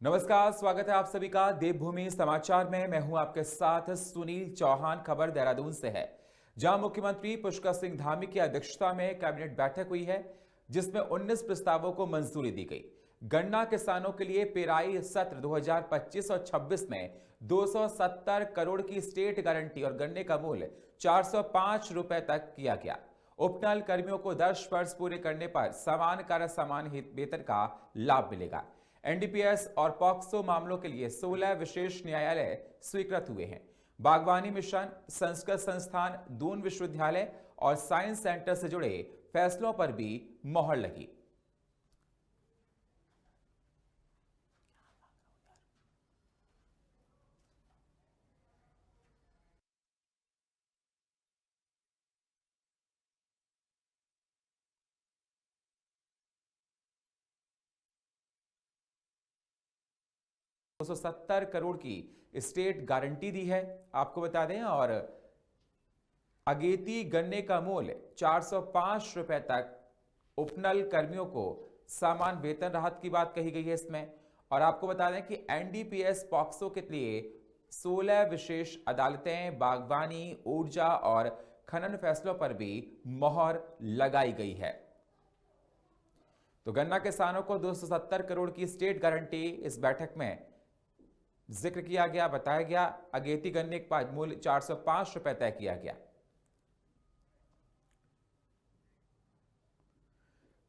नमस्कार, स्वागत है आप सभी का देवभूमि समाचार में। मैं हूं आपके साथ सुनील चौहान। खबर देहरादून से है, जहां मुख्यमंत्री पुष्कर सिंह धामी की अध्यक्षता में कैबिनेट बैठक हुई है, जिसमें 19 प्रस्तावों को मंजूरी दी गई। गन्ना किसानों के लिए पेराई सत्र 2025 और 26 में 270 करोड़ की स्टेट गारंटी और गन्ने का मूल्य 405 रुपए तक किया गया। उपनल कर्मियों को 10 वर्ष पूरे करने पर समान कार्य समान हित वेतन का लाभ मिलेगा। एनडीपीएस और पॉक्सो मामलों के लिए 16 विशेष न्यायालय स्वीकृत हुए हैं। बागवानी मिशन, संस्कृत संस्थान, दून विश्वविद्यालय और साइंस सेंटर से जुड़े फैसलों पर भी मोहर लगी। 270 करोड़ की स्टेट गारंटी दी है, आपको बता दें। और अगेती गन्ने का मूल्य 405 रुपए तक उपनल कर्मियों को समान वेतन राहत की बात कही गई है इसमें। और आपको बता दें कि एनडीपीएस पॉक्सो के लिए 16 विशेष अदालतें, बागवानी, ऊर्जा और खनन फैसलों पर भी मोहर लगाई गई है। तो गन्ना किसानों को 270 करोड़ की स्टेट गारंटी इस बैठक में जिक्र किया गया, बताया गया। अगेती गन्ने का मूल्य 405 रुपए तय किया गया।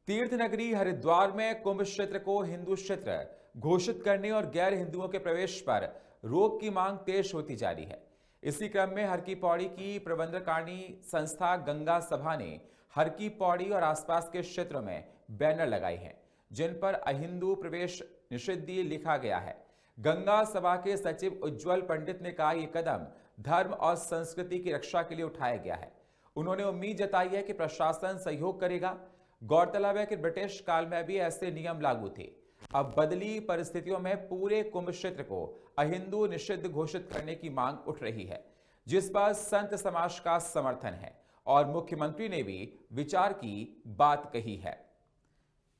तीर्थ नगरी हरिद्वार में कुंभ क्षेत्र को हिंदू क्षेत्र घोषित करने और गैर हिंदुओं के प्रवेश पर रोक की मांग तेज होती जा रही है। इसी क्रम में हर की पौड़ी की प्रबंधकारिणी संस्था गंगा सभा ने हर की पौड़ी और आसपास के क्षेत्रों में बैनर लगाए हैं, जिन पर अहिंदू प्रवेश निषिद्ध लिखा गया है। गंगा सभा के सचिव उज्जवल पंडित ने कहा, यह कदम धर्म और संस्कृति की रक्षा के लिए उठाया गया है। उन्होंने उम्मीद जताई है कि प्रशासन सहयोग करेगा। गौरतलब है कि ब्रिटिश काल में भी ऐसे नियम लागू थे। अब बदली परिस्थितियों में पूरे कुंभ क्षेत्र को अहिंदू निषिद्ध घोषित करने की मांग उठ रही है, जिस पर संत समाज का समर्थन है और मुख्यमंत्री ने भी विचार की बात कही है।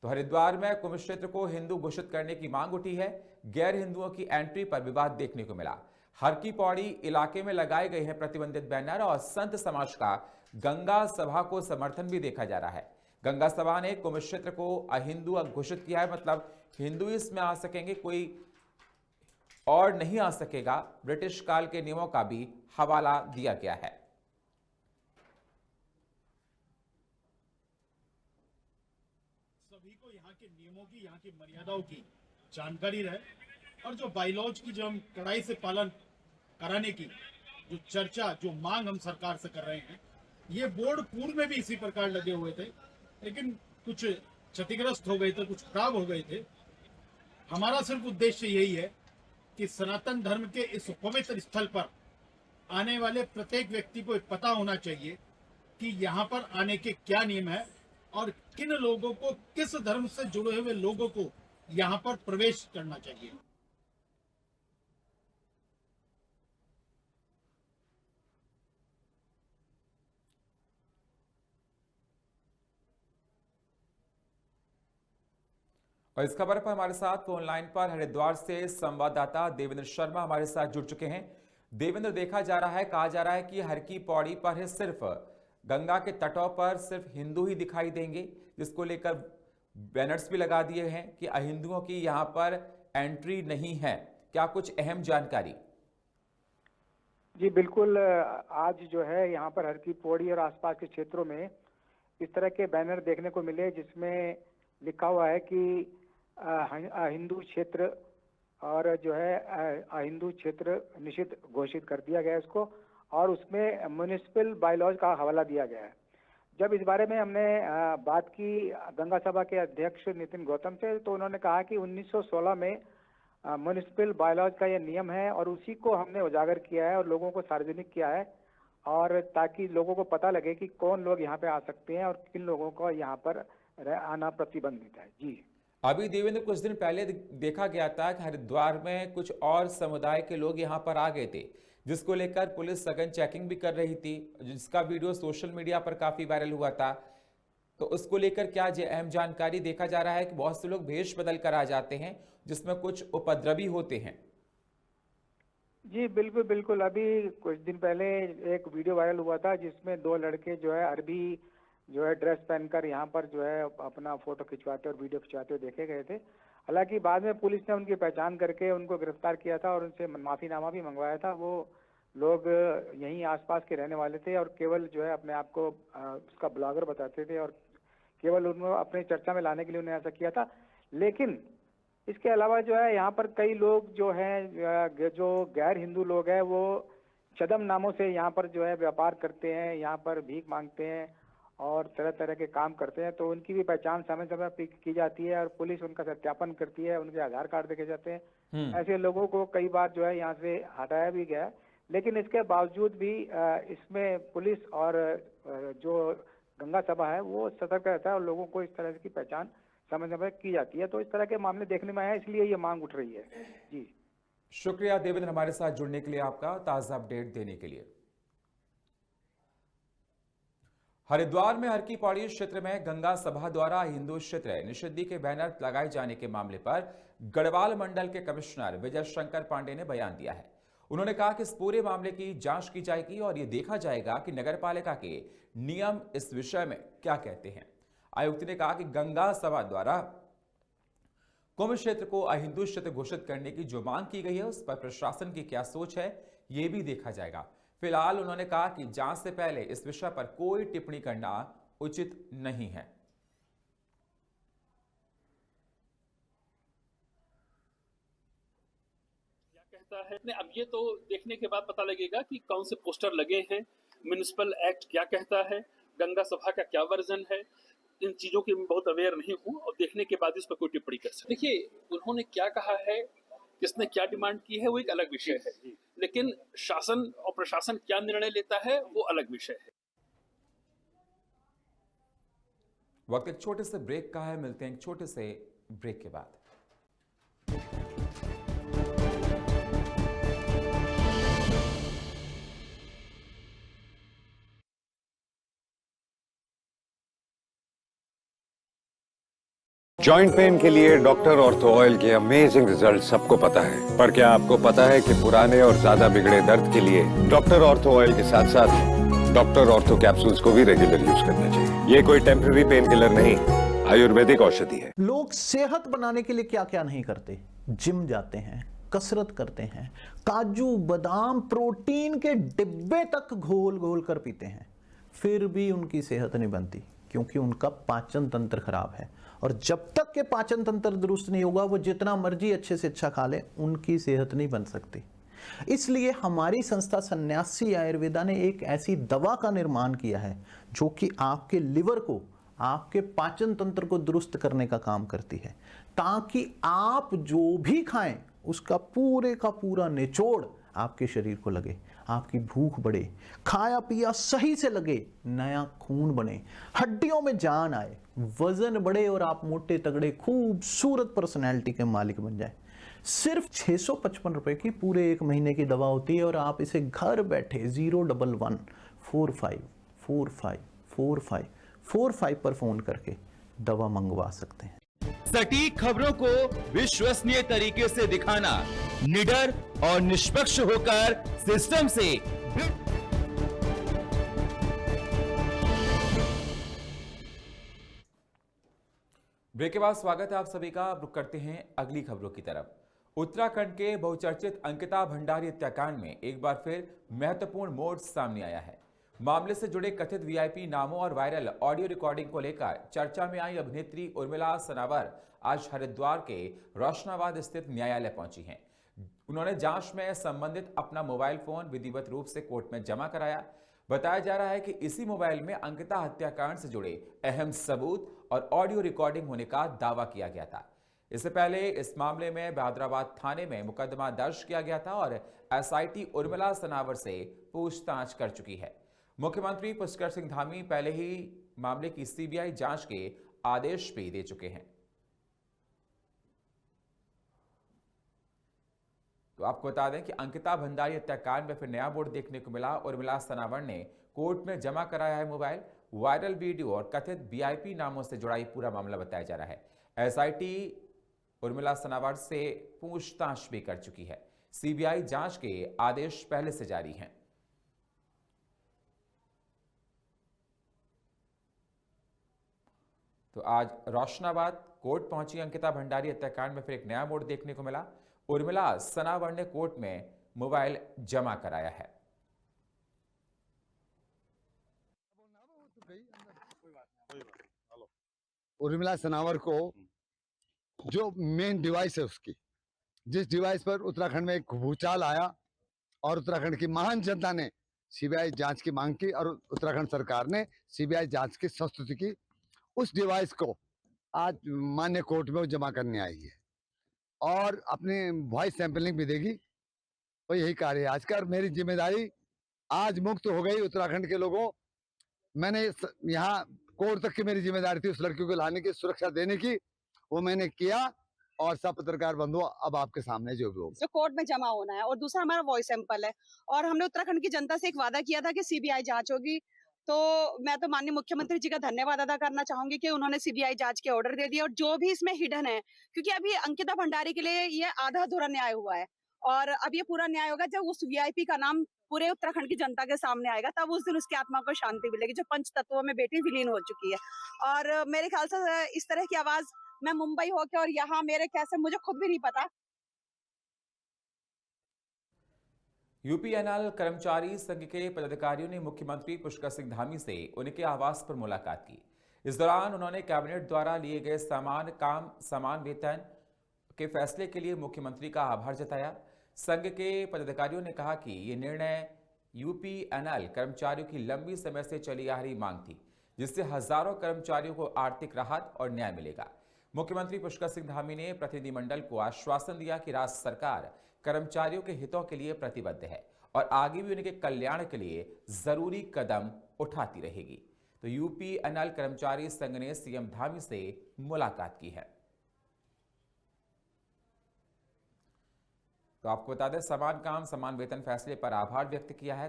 तो हरिद्वार में कुंभ क्षेत्र को हिंदू घोषित करने की मांग उठी है। गैर हिंदुओं की एंट्री पर विवाद देखने को मिला। हर की पौड़ी इलाके में लगाए गए हैं प्रतिबंधित बैनर और संत समाज का गंगा सभा को समर्थन भी देखा जा रहा है। गंगा सभा ने कुंभ क्षेत्र को अहिंदू घोषित किया है, मतलब हिंदू इसमें आ सकेंगे, कोई और नहीं आ सकेगा। ब्रिटिश काल के नियमों का भी हवाला दिया गया है। सभी को यहाँ के नियमों की, यहाँ की मर्यादाओं की जानकारी रहे और जो बाइलॉज की जो हम कड़ाई से पालन कराने की जो चर्चा, जो मांग हम सरकार से कर रहे हैं, ये बोर्ड पूर्व में भी इसी प्रकार लगे हुए थे, लेकिन कुछ क्षतिग्रस्त हो गए थे, कुछ खराब हो गए थे। हमारा सिर्फ उद्देश्य यही है कि सनातन धर्म के इस पवित्र स्थल पर आने वाले प्रत्येक व्यक्ति को पता होना चाहिए कि यहाँ पर आने के क्या नियम है और किन लोगों को, किस धर्म से जुड़े हुए लोगों को यहाँ पर प्रवेश करना चाहिए। और इस खबर पर हमारे साथ ऑनलाइन पर हरिद्वार से संवाददाता देवेंद्र शर्मा हमारे साथ जुड़ चुके हैं। देवेंद्र, देखा जा रहा है, कहा जा रहा है कि हर की पौड़ी पर सिर्फ गंगा के तटों पर सिर्फ हिंदू ही दिखाई देंगे, जिसको लेकर बैनर्स भी लगा दिए हैं कि अहिंदुओं की यहां पर एंट्री नहीं है। क्या कुछ अहम जानकारी? जी बिल्कुल। आज जो है यहाँ पर हर की पौड़ी और आसपास के क्षेत्रों में इस तरह के बैनर देखने को मिले, जिसमें लिखा हुआ है कि अहिंदू क्षेत्र और जो है अहिंदू क्षेत्र निषिद्ध घोषित कर दिया गया है इसको, और उसमें म्युनिसिपल बायलॉज का हवाला दिया गया है। जब इस बारे में हमने बात की गंगा सभा के अध्यक्ष नितिन गौतम से, तो उन्होंने कहा कि 1916 में म्युनिसिपल बायलॉज का यह नियम है और उसी को हमने उजागर किया है और लोगों को सार्वजनिक किया है, और ताकि लोगों को पता लगे कि कौन लोग यहाँ पे आ सकते हैं और किन लोगों को यहाँ पर आना प्रतिबंधित है। जी, अभी देवेंद्र, कुछ दिन पहले देखा गया था कि हरिद्वार में कुछ और समुदाय के लोग यहां पर आ गए थे, जिसको लेकर पुलिस सघन चेकिंग भी कर रही थी, जिसका वीडियो सोशल मीडिया पर काफी वायरल हुआ था। तो उसको लेकर क्या अहम जानकारी? देखा जा रहा है कि बहुत से लोग भेष बदल कर आ जाते हैं, जिसमें कुछ उपद्रवी होते हैं। जी बिल्कुल बिल्कुल। अभी कुछ दिन पहले एक वीडियो वायरल हुआ था जिसमें दो लड़के जो है अरबी जो है ड्रेस पहनकर यहाँ पर जो है अपना फोटो खिंचवाते और वीडियो खिंचवाते हुए देखे गए थे। हालांकि बाद में पुलिस ने उनकी पहचान करके उनको गिरफ्तार किया था और उनसे माफीनामा भी मंगवाया था। वो लोग यहीं आसपास के रहने वाले थे और केवल जो है अपने आप को उसका ब्लॉगर बताते थे और केवल उनको अपने चर्चा में लाने के लिए उन्होंने ऐसा किया था। लेकिन इसके अलावा जो है यहाँ पर कई लोग जो हैं जो गैर हिंदू लोग हैं वो चदम नामों से यहाँ पर जो है व्यापार करते हैं, यहाँ पर भीख मांगते हैं और तरह तरह के काम करते हैं। तो उनकी भी पहचान समय समय पर की जाती है और पुलिस उनका सत्यापन करती है, उनके आधार कार्ड देखे जाते हैं। ऐसे लोगों को कई बार जो है यहाँ से हटाया भी गया है। लेकिन इसके बावजूद भी इसमें पुलिस और जो गंगा सभा है वो सतर्क रहता है और लोगों को इस तरह की पहचान समय समय की जाती है। तो इस तरह के मामले देखने में आए, इसलिए ये मांग उठ रही है। जी शुक्रिया देवेंद्र, हमारे साथ जुड़ने के लिए, आपका ताजा अपडेट देने के लिए। हरिद्वार में हर की पौड़ी क्षेत्र में गंगा सभा द्वारा हिंदू क्षेत्र निषिद्धि के बैनर लगाए जाने के मामले पर गढ़वाल मंडल के कमिश्नर विजय शंकर पांडे ने बयान दिया है। उन्होंने कहा कि इस पूरे मामले की जांच की जाएगी और यह देखा जाएगा कि नगरपालिका के नियम इस विषय में क्या कहते हैं। आयुक्त ने कहा कि गंगा सभा द्वारा कुंभ क्षेत्र को अहिंदू क्षेत्र घोषित करने की जो मांग की गई है उस पर प्रशासन की क्या सोच है, यह भी देखा जाएगा। फिलहाल उन्होंने कहा कि जांच से पहले इस विषय पर कोई टिप्पणी करना उचित नहीं है। क्या कहता है अब ये तो देखने के बाद पता लगेगा कि कौन से पोस्टर लगे हैं, म्युनिसिपल एक्ट क्या कहता है, गंगा सभा का क्या वर्जन है। इन चीजों की मैं बहुत अवेयर नहीं हूं और देखने के बाद इस पर कोई टिप्पणी कर सकते। देखिए उन्होंने क्या कहा है, किसने क्या डिमांड की है वो एक अलग विषय है, लेकिन शासन और प्रशासन क्या निर्णय लेता है वो अलग विषय है। वक्त एक छोटे से ब्रेक का है, मिलते हैं एक छोटे से ब्रेक के बाद। जॉइंट पेन के लिए डॉक्टर ऑर्थो ऑयल के अमेजिंग रिजल्ट सबको पता है, पर क्या आपको पता है कि पुराने और ज्यादा बिगड़े दर्द के लिए डॉक्टर ऑर्थो ऑयल के साथ साथ डॉक्टर ऑर्थो कैप्सूल्स को भी रेगुलर यूज करना चाहिए। ये कोई टेम्पररी पेन किलर नहीं, आयुर्वेदिक औषधि है। लोग सेहत बनाने के लिए क्या क्या नहीं करते, जिम जाते हैं, कसरत करते हैं, काजू बादाम प्रोटीन के डिब्बे तक घोल घोल कर पीते हैं, फिर भी उनकी सेहत नहीं बनती क्योंकि उनका पाचन तंत्र खराब है। और जब तक के पाचन तंत्र दुरुस्त नहीं होगा वो जितना मर्जी अच्छे से अच्छा खा ले, उनकी सेहत नहीं बन सकती। इसलिए हमारी संस्था सन्यासी आयुर्वेदा ने एक ऐसी दवा का निर्माण किया है जो कि आपके लिवर को, आपके पाचन तंत्र को दुरुस्त करने का काम करती है, ताकि आप जो भी खाएं उसका पूरे का पूरा निचोड़ आपके शरीर को लगे, आपकी भूख बढ़े, खाया पिया सही से लगे, नया खून बने, हड्डियों में जान आए, वजन बढ़े और आप मोटे तगड़े खूबसूरत पर्सनैलिटी के मालिक बन जाए। सिर्फ 655 रुपए की पूरे एक महीने की दवा होती है और आप इसे घर बैठे 01145454545 पर फोन करके दवा मंगवा सकते हैं। सटीक खबरों को विश्वसनीय तरीके से दिखाना, निडर और निष्पक्ष होकर सिस्टम से ब्रेक के बाद स्वागत है आप सभी का। अब रुक करते हैं अगली खबरों की तरफ। उत्तराखंड के बहुचर्चित अंकिता भंडारी हत्याकांड में एक बार फिर महत्वपूर्ण मोड़ सामने आया है। मामले से जुड़े कथित वीआईपी नामों और वायरल ऑडियो रिकॉर्डिंग को लेकर चर्चा में आई अभिनेत्री उर्मिला सनावर आज हरिद्वार के रोशनाबाद स्थित न्यायालय पहुंची हैं। उन्होंने जांच में संबंधित अपना मोबाइल फोन विधिवत रूप से कोर्ट में जमा कराया। बताया जा रहा है कि इसी मोबाइल में अंकिता हत्याकांड से जुड़े अहम सबूत और ऑडियो रिकॉर्डिंग होने का दावा किया गया था। इससे पहले इस मामले में बहादुराबाद थाने में मुकदमा दर्ज किया गया था और एसआईटी उर्मिला सनावर से पूछताछ कर चुकी है। मुख्यमंत्री पुष्कर सिंह धामी पहले ही मामले की सीबीआई जांच के आदेश भी दे चुके हैं। तो आपको बता दें कि अंकिता भंडारी हत्याकांड में फिर नया मोड़ देखने को मिला। उर्मिला सनावर ने कोर्ट में जमा कराया है मोबाइल। वायरल वीडियो और कथित वीआईपी नामों से जुड़ा ये पूरा मामला बताया जा रहा है। एसआईटी उर्मिला सनावर से पूछताछ भी कर चुकी है। सीबीआई जांच के आदेश पहले से जारी हैं। तो आज रोशनाबाद कोर्ट पहुंची अंकिता भंडारी। हत्याकांड में फिर एक नया मोड़ देखने को मिला। उर्मिला सनावर ने कोर्ट में मोबाइल जमा कराया है। उर्मिला सनावर को जो मेन डिवाइस है उसकी, जिस डिवाइस पर उत्तराखंड में एक भूचाल आया और उत्तराखंड की महान जनता ने सीबीआई जांच की मांग की और उत्तराखंड सरकार ने सीबीआई जांच की संस्तुति की, उस डिवाइस को आज मान्य कोर्ट में वो जमा करने आई है और अपनी वॉइस सैंपलिंग भी देगी। तो यही कार्य है आज का। मेरी जिम्मेदारी आज मुक्त हो गई उत्तराखंड के लोगों। मैंने यहाँ कोर्ट तक की मेरी जिम्मेदारी थी उस लड़की को लाने की, सुरक्षा देने की, वो मैंने किया और सब पत्रकार बंधु अब आपके सामने जो भी हो जो कोर्ट में जमा होना है। और दूसरा हमारा वॉइस सैंपल है और हमने उत्तराखंड की जनता से एक वादा किया था कि सीबीआई जांच होगी। तो मैं तो माननीय मुख्यमंत्री जी का धन्यवाद अदा करना चाहूंगी कि उन्होंने सीबीआई जांच के ऑर्डर दे दिए और जो भी इसमें हिडन है, क्योंकि अभी अंकिता भंडारी के लिए ये आधा अधूरा न्याय हुआ है और अब ये पूरा न्याय होगा जब उस वीआईपी का नाम पूरे उत्तराखंड की जनता के सामने आएगा, तब उस दिन उसकी आत्मा को शांति मिलेगी जो पंच तत्वों में बेटी विलीन हो चुकी है। और मेरे ख्याल से इस तरह की आवाज मैं मुंबई होके और यहाँ मेरे कैसे मुझे खुद भी नहीं पता। यूपीएनएल कर्मचारी संघ के पदाधिकारियों ने मुख्यमंत्री पुष्कर सिंह धामी से उनके आवास पर मुलाकात की। इस दौरान उन्होंने कैबिनेट द्वारा लिए गए समान काम समान वेतन के फैसले के लिए मुख्यमंत्री का आभार जताया। संघ के पदाधिकारियों ने कहा कि ये निर्णय यूपीएनएल कर्मचारियों की लंबी समय से चली आ रही मांग थी, जिससे हजारों कर्मचारियों को आर्थिक राहत और न्याय मिलेगा। मुख्यमंत्री पुष्कर सिंह धामी ने प्रतिनिधिमंडल को आश्वासन दिया कि राज्य सरकार कर्मचारियों के हितों के लिए प्रतिबद्ध है और आगे भी उनके कल्याण के लिए जरूरी कदम उठाती रहेगी। तो यूपीएनएल कर्मचारी संघ ने सीएम धामी से मुलाकात की है। तो आपको बता दें, समान काम समान वेतन फैसले पर आभार व्यक्त किया है।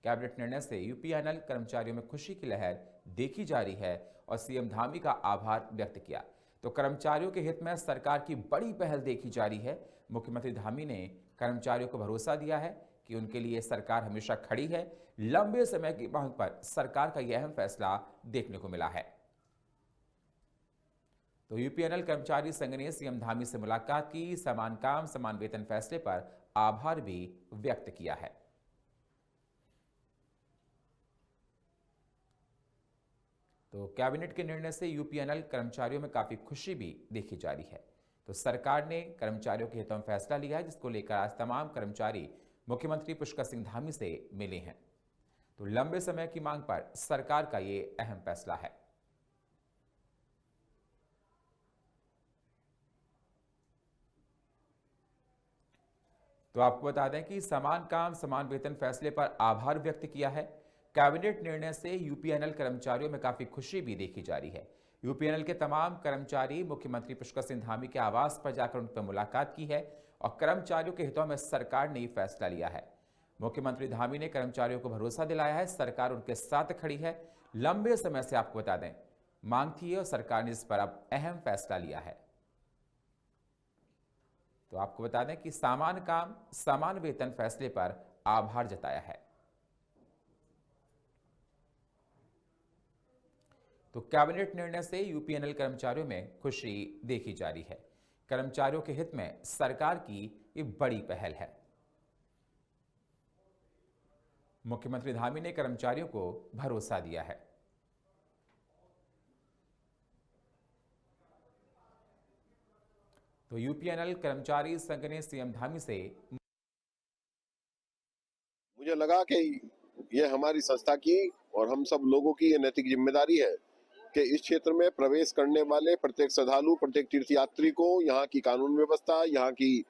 कैबिनेट निर्णय से यूपीएनएल कर्मचारियों में खुशी की लहर देखी जा रही है और सीएम धामी का आभार व्यक्त किया। तो कर्मचारियों के हित में सरकार की बड़ी पहल देखी जा रही है। मुख्यमंत्री धामी ने कर्मचारियों को भरोसा दिया है कि उनके लिए सरकार हमेशा खड़ी है। लंबे समय की मांग पर सरकार का यह अहम फैसला देखने को मिला है। तो यूपीएनएल कर्मचारी संघ ने सीएम धामी से मुलाकात की, समान काम समान वेतन फैसले पर आभार भी व्यक्त किया है। तो कैबिनेट के निर्णय से यूपीएनएल कर्मचारियों में काफी खुशी भी देखी जा रही है। तो सरकार ने कर्मचारियों के हितों में फैसला लिया है, जिसको लेकर आज तमाम कर्मचारी मुख्यमंत्री पुष्कर सिंह धामी से मिले हैं। तो लंबे समय की मांग पर सरकार का ये अहम फैसला है। तो आपको बता दें कि समान काम समान वेतन फैसले पर आभार व्यक्त किया है। कैबिनेट निर्णय से यूपीएनएल कर्मचारियों में काफी खुशी भी देखी जा रही है। यूपीएनएल के तमाम कर्मचारी मुख्यमंत्री पुष्कर सिंह धामी के आवास पर जाकर उन पर मुलाकात की है और कर्मचारियों के हितों में सरकार ने फैसला लिया है। मुख्यमंत्री धामी ने कर्मचारियों को भरोसा दिलाया है, सरकार उनके साथ खड़ी है। लंबे समय से आपको बता दें मांग थी और सरकार ने इस पर अब अहम फैसला लिया है। तो आपको बता दें कि समान काम समान वेतन फैसले पर आभार जताया है। तो कैबिनेट निर्णय से यूपीएनएल कर्मचारियों में खुशी देखी जा रही है। कर्मचारियों के हित में सरकार की ये बड़ी पहल है। मुख्यमंत्री धामी ने कर्मचारियों को भरोसा दिया है। तो यूपीएनएल कर्मचारी संघ ने सीएम धामी से मुझे लगा कि यह हमारी संस्था की और हम सब लोगों की ये नैतिक जिम्मेदारी है कि इस क्षेत्र में प्रवेश करने वाले प्रत्येक श्रद्धालु, प्रत्येक तीर्थयात्री को यहाँ की कानून व्यवस्था, यहाँ की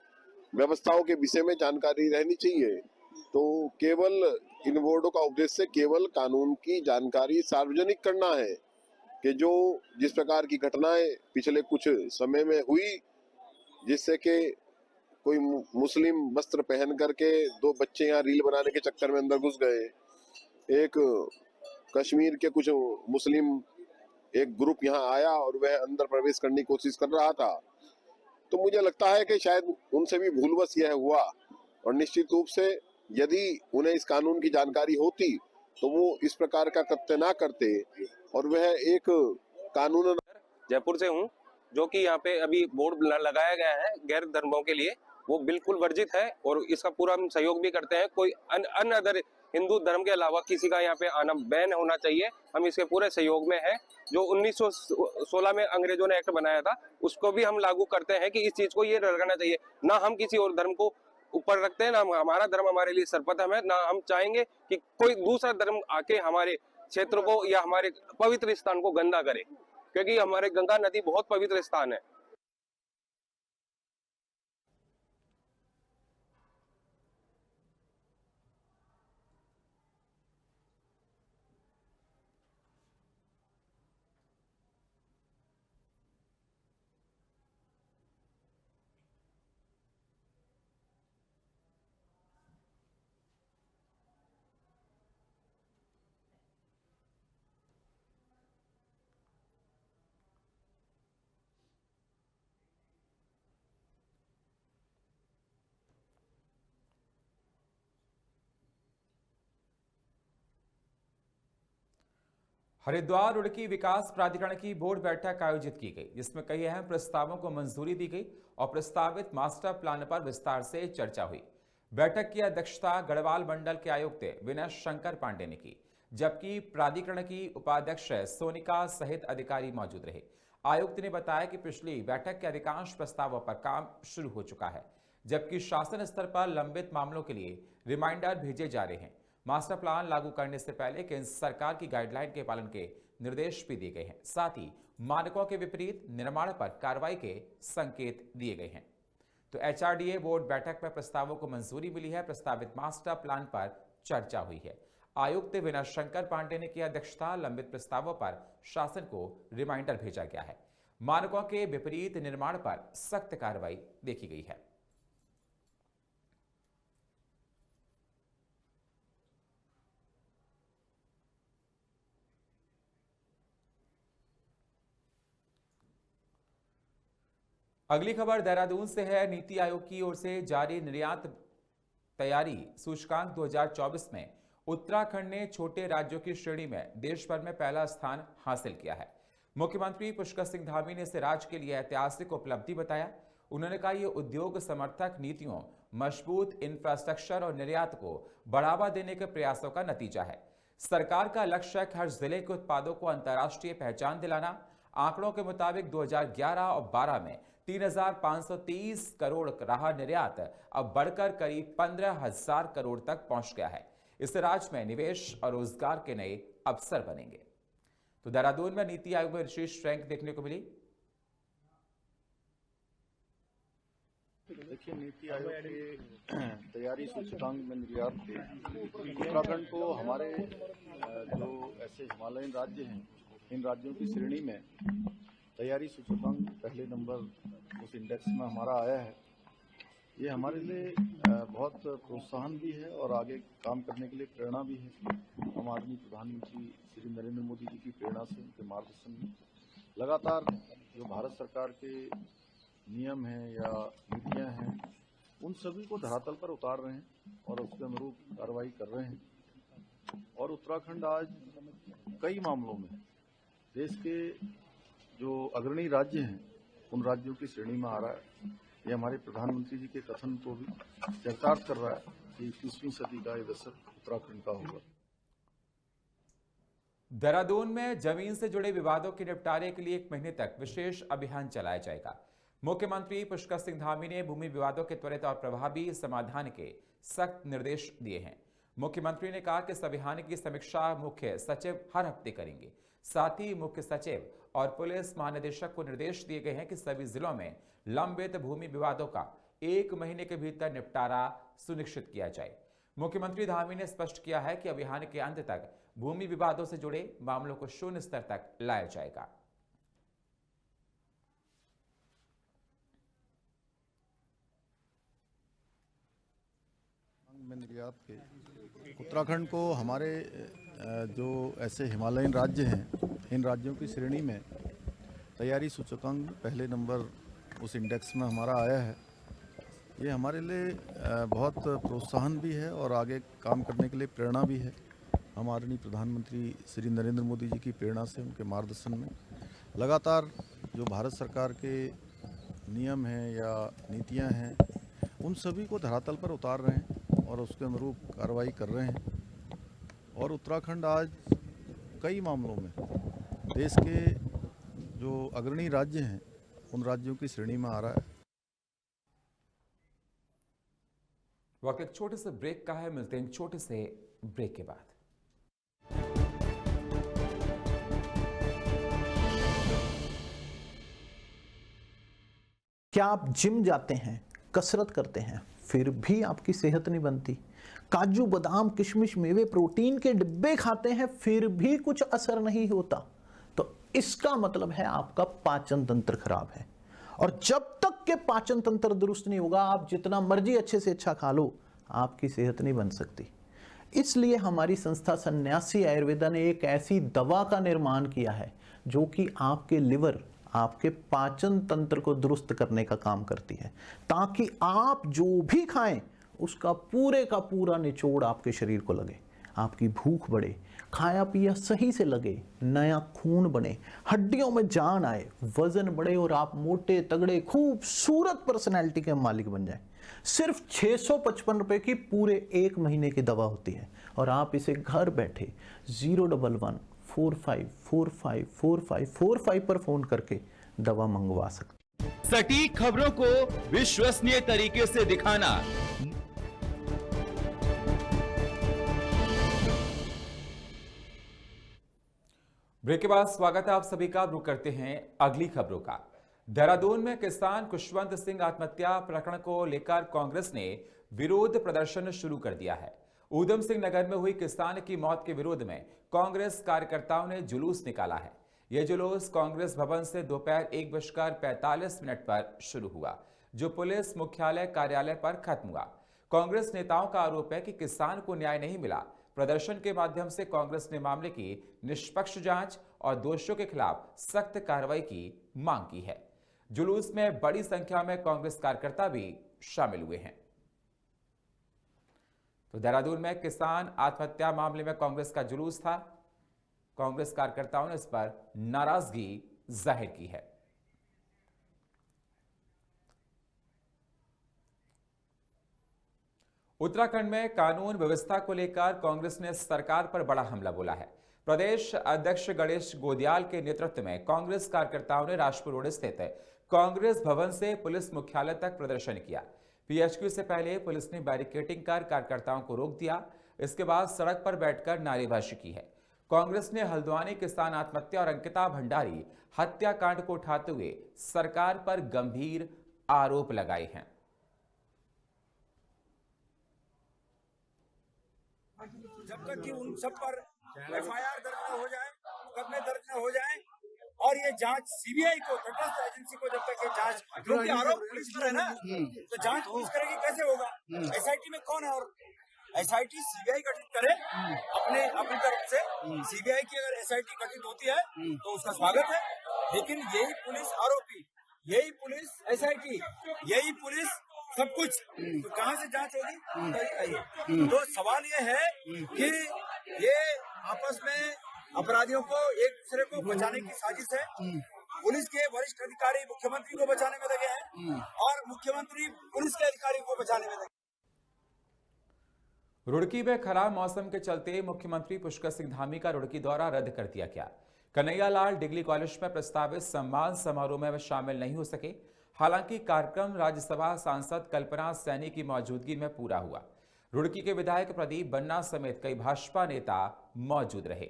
व्यवस्थाओं के विषय में जानकारी रहनी चाहिए। तो केवल इन बोर्डों का उद्देश्य केवल कानून की जानकारी सार्वजनिक करना है कि जो जिस प्रकार की घटनाएं पिछले कुछ समय में हुई, जिससे कि कोई मुस्लिम वस्त्र पहन करके 2 बच्चे यहाँ रील बनाने के चक्कर में अंदर घुस गए, एक कश्मीर के कुछ मुस्लिम एक ग्रुप यहाँ आया और वह अंदर प्रवेश करने की कोशिश कर रहा था। तो मुझे लगता है कि शायद उनसे भी भूलवश यह हुआ, और निश्चित रूप से यदि उन्हें इस कानून की जानकारी होती तो वो इस प्रकार का कृत्य ना करते, और वह एक कानून। जयपुर से हूँ, जो कि यहाँ पे अभी बोर्ड लगाया गया है गैर धर्मों के लिए, वो बिल्कुल वर्जित है और इसका पूरा हम सहयोग भी करते हैं। कोई अन्य अदर हिंदू धर्म के अलावा किसी का यहाँ पे आना बैन होना चाहिए, हम इसके पूरे सहयोग में हैं। जो 1916 में अंग्रेजों ने एक्ट बनाया था उसको भी हम लागू करते हैं कि इस चीज को ये रखना चाहिए, ना हम किसी और धर्म को ऊपर रखते हैं, ना हमारा धर्म हमारे लिए सर्वप्रथम है, ना हम चाहेंगे कि कोई दूसरा धर्म आके हमारे क्षेत्र को या हमारे पवित्र स्थान को गंदा करे, क्योंकि हमारे गंगा नदी बहुत पवित्र स्थान है। हरिद्वार रुड़की विकास प्राधिकरण की बोर्ड बैठक आयोजित की गई, जिसमें कई अहम प्रस्तावों को मंजूरी दी गई और प्रस्तावित मास्टर प्लान पर विस्तार से चर्चा हुई। बैठक की अध्यक्षता गढ़वाल मंडल के आयुक्त विनय शंकर पांडे ने की, जबकि प्राधिकरण की उपाध्यक्ष सोनिका सहित अधिकारी मौजूद रहे। आयुक्त ने बताया कि पिछली बैठक के अधिकांश प्रस्तावों पर काम शुरू हो चुका है, जबकि शासन स्तर पर लंबित मामलों के लिए रिमाइंडर भेजे जा रहे हैं। मास्टर प्लान लागू करने से पहले केंद्र सरकार की गाइडलाइन के पालन के निर्देश भी दिए गए हैं। साथ ही मानकों के विपरीत निर्माण पर कार्रवाई के संकेत दिए गए हैं। तो एचआरडीए बोर्ड बैठक में प्रस्तावों को मंजूरी मिली है। प्रस्तावित मास्टर प्लान पर चर्चा हुई है। आयुक्त विनय शंकर पांडे ने की अध्यक्षता। लंबित प्रस्तावों पर शासन को रिमाइंडर भेजा गया है। मानकों के विपरीत निर्माण पर सख्त कार्रवाई देखी गई है। अगली खबर देहरादून से है। नीति आयोग की ओर से जारी निर्यात तैयारी सूचकांक 2024 में उत्तराखंड ने छोटे राज्यों की श्रेणी में देश भर में पहला स्थान हासिल किया है। मुख्यमंत्री पुष्कर सिंह धामी ने इसे राज्य के लिए ऐतिहासिक उपलब्धि बताया। उन्होंने कहा, यह उद्योग समर्थक नीतियों, मजबूत इंफ्रास्ट्रक्चर और निर्यात को बढ़ावा देने के प्रयासों का नतीजा है। सरकार का लक्ष्य है हर जिले के उत्पादों को अंतर्राष्ट्रीय पहचान दिलाना। आंकड़ों के मुताबिक 2011 और 12 में 3,530 करोड़ रहा निर्यात अब बढ़कर करीब 15,000 करोड़ तक पहुंच गया है। इससे राज्य में निवेश और रोजगार के नए अवसर बनेंगे। तो देहरादून में नीति आयोग में विशेष रैंक देखने को मिली। देखिए, नीति आयोग के तैयारी सूचकांक में निर्यात के उत्तराखंड को हमारे जो ऐसे हिमालयन राज्य हैं, इन राज्यों की श्रेणी में तैयारी सूचकांक पहले नंबर उस इंडेक्स में हमारा आया है। ये हमारे लिए बहुत प्रोत्साहन भी है और आगे काम करने के लिए प्रेरणा भी है। हम आदमी प्रधानमंत्री श्री नरेंद्र मोदी जी की प्रेरणा से, उनके मार्गदर्शन में लगातार जो भारत सरकार के नियम हैं या नीतियां हैं, उन सभी को धरातल पर उतार रहे हैं और उसके अनुरूप कार्रवाई कर रहे हैं। और उत्तराखंड आज कई मामलों में देश के जो अग्रणी राज्य हैं, उन राज्यों की श्रेणी में आ रहा है। ये हमारे प्रधानमंत्री जी के कथन को भी चरितार्थ कर रहा है कि 21वीं सदी का ये दशक उत्तराखंड का होगा। देहरादून में जमीन से जुड़े विवादों के निपटारे के लिए 1 महीने तक विशेष अभियान चलाया जाएगा। मुख्यमंत्री पुष्कर सिंह धामी ने भूमि विवादों के त्वरित और प्रभावी समाधान के सख्त निर्देश दिए हैं। मुख्यमंत्री ने कहा कि इस अभियान की समीक्षा मुख्य सचिव हर हफ्ते करेंगे। साथ ही मुख्य सचिव और पुलिस महानिदेशक को निर्देश दिए गए हैं कि सभी जिलों में लंबित भूमि विवादों का 1 महीने के भीतर निपटारा सुनिश्चित किया जाए। मुख्यमंत्री धामी ने स्पष्ट किया है कि अभियान के अंत तक भूमि विवादों से जुड़े मामलों को शून्य स्तर तक लाया जाएगा। में निर्यात के उत्तराखंड को हमारे जो ऐसे हिमालयन राज्य हैं, इन राज्यों की श्रेणी में तैयारी सूचकांक पहले नंबर उस इंडेक्स में हमारा आया है। ये हमारे लिए बहुत प्रोत्साहन भी है और आगे काम करने के लिए प्रेरणा भी है। हम आदरणीय प्रधानमंत्री श्री नरेंद्र मोदी जी की प्रेरणा से, उनके मार्गदर्शन में लगातार जो भारत सरकार के नियम हैं या नीतियां हैं, उन सभी को धरातल पर उतार रहे हैं और उसके अनुरूप कार्रवाई कर रहे हैं। और उत्तराखंड आज कई मामलों में देश के जो अग्रणी राज्य हैं, उन राज्यों की श्रेणी में आ रहा है। वक्त एक छोटे से ब्रेक का है, मिलते हैं एक छोटे से ब्रेक के बाद। क्या आप जिम जाते हैं, कसरत करते हैं, फिर भी आपकी सेहत नहीं बनती? काजू बादाम किशमिश मेवे प्रोटीन के डिब्बे खाते हैं, फिर भी कुछ असर नहीं होता? तो इसका मतलब है आपका पाचन तंत्र खराब है। और जब तक के पाचन तंत्र दुरुस्त नहीं होगा, आप जितना मर्जी अच्छे से अच्छा खा लो, आपकी सेहत नहीं बन सकती। इसलिए हमारी संस्था सन्यासी आयुर्वेदा ने एक ऐसी दवा का निर्माण किया है जो कि आपके लिवर, आपके पाचन तंत्र को दुरुस्त करने का काम करती है, ताकि आप जो भी खाएं उसका पूरे का पूरा निचोड़ आपके शरीर को लगे, आपकी भूख बढ़े, खाया पिया सही से लगे, नया खून बने, हड्डियों में जान आए, वजन बढ़े और आप मोटे तगड़े खूबसूरत पर्सनैलिटी के मालिक बन जाएं। सिर्फ 655 रुपए की पूरे 1 महीने की दवा होती है और आप इसे घर बैठे 011-45454545 पर फोन करके दवा मंगवा सकते। सटीक खबरों को विश्वसनीय तरीके से दिखाना। ब्रेक के बाद स्वागत है आप सभी का। रुक करते हैं अगली खबरों का। देहरादून में किसान खुशवंत सिंह आत्महत्या प्रकरण को लेकर कांग्रेस ने विरोध प्रदर्शन शुरू कर दिया है। ऊधम सिंह नगर में हुई किसान की मौत के विरोध में कांग्रेस कार्यकर्ताओं ने जुलूस निकाला है। यह जुलूस कांग्रेस भवन से दोपहर 1:45 पर शुरू हुआ, जो पुलिस मुख्यालय कार्यालय पर खत्म हुआ। कांग्रेस नेताओं का आरोप है कि किसान को न्याय नहीं मिला। प्रदर्शन के माध्यम से कांग्रेस ने मामले की निष्पक्ष जांच और दोषियों के खिलाफ सख्त कार्रवाई की मांग की है। जुलूस में बड़ी संख्या में कांग्रेस कार्यकर्ता भी शामिल हुए हैं। तो देहरादून में किसान आत्महत्या मामले में कांग्रेस का जुलूस था। कांग्रेस कार्यकर्ताओं ने इस पर नाराजगी जाहिर की है। उत्तराखंड में कानून व्यवस्था को लेकर कांग्रेस ने सरकार पर बड़ा हमला बोला है। प्रदेश अध्यक्ष गणेश गोदियाल के नेतृत्व में कांग्रेस कार्यकर्ताओं ने राजपुर रोड स्थित कांग्रेस भवन से पुलिस मुख्यालय तक प्रदर्शन किया। पीएचक्यू से पहले पुलिस ने बैरिकेडिंग कर कार्यकर्ताओं को रोक दिया। इसके बाद सड़क पर बैठकर नारेबाजी की है। कांग्रेस ने हल्द्वानी किसान आत्महत्या और अंकिता भंडारी हत्याकांड को उठाते हुए सरकार पर गंभीर आरोप लगाए हैं। जब तक कि उन सब पर एफआईआर दर्ज न हो जाए, मुकदमे दर्ज न हो जाए और ये जांच सीबीआई को, तटस्थ एजेंसी को, जब तक ये जांच, क्योंकि आरोप पुलिस पर है ना, तो जांच पुलिस करेगी, कैसे होगा? एसआईटी में कौन है? और एसआईटी सीबीआई गठित करे अपनी तरफ से। सीबीआई की अगर एसआईटी गठित होती है तो उसका स्वागत है, लेकिन यही पुलिस आरोपी, यही पुलिस एसआईटी, यही पुलिस सब कुछ, तो कहाँ से जांच होगी? तो सवाल ये है कि ये आपस में अपराधियों को, एक दूसरे को बचाने की साजिश है। पुलिस के वरिष्ठ अधिकारी मुख्यमंत्री को बचाने में लगे हैं और मुख्यमंत्री पुलिस के अधिकारियों को बचाने में लगे। रुड़की में खराब मौसम के चलते मुख्यमंत्री पुष्कर सिंह धामी का रुड़की दौरा रद्द कर दिया गया। कन्हैयालाल डिग्री कॉलेज में प्रस्तावित सम्मान समारोह में वे शामिल नहीं हो सके। हालांकि कार्यक्रम राज्यसभा सांसद कल्पना सैनी की मौजूदगी में पूरा हुआ। रुड़की के विधायक प्रदीप बन्ना समेत कई भाजपा नेता मौजूद रहे।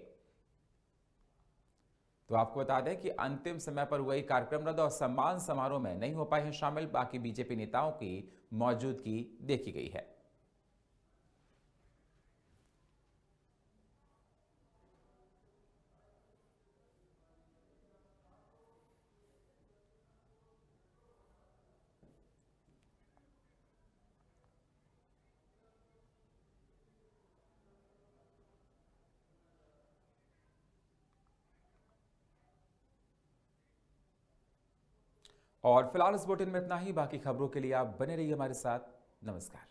तो आपको बता दें कि अंतिम समय पर हुआ कार्यक्रम रद्द और सम्मान समारोह में नहीं हो पाए हैं शामिल। बाकी बीजेपी नेताओं की मौजूदगी देखी गई है। और फिलहाल इस बुलेटिन में इतना ही। बाकी खबरों के लिए आप बने रहिए हमारे साथ। नमस्कार।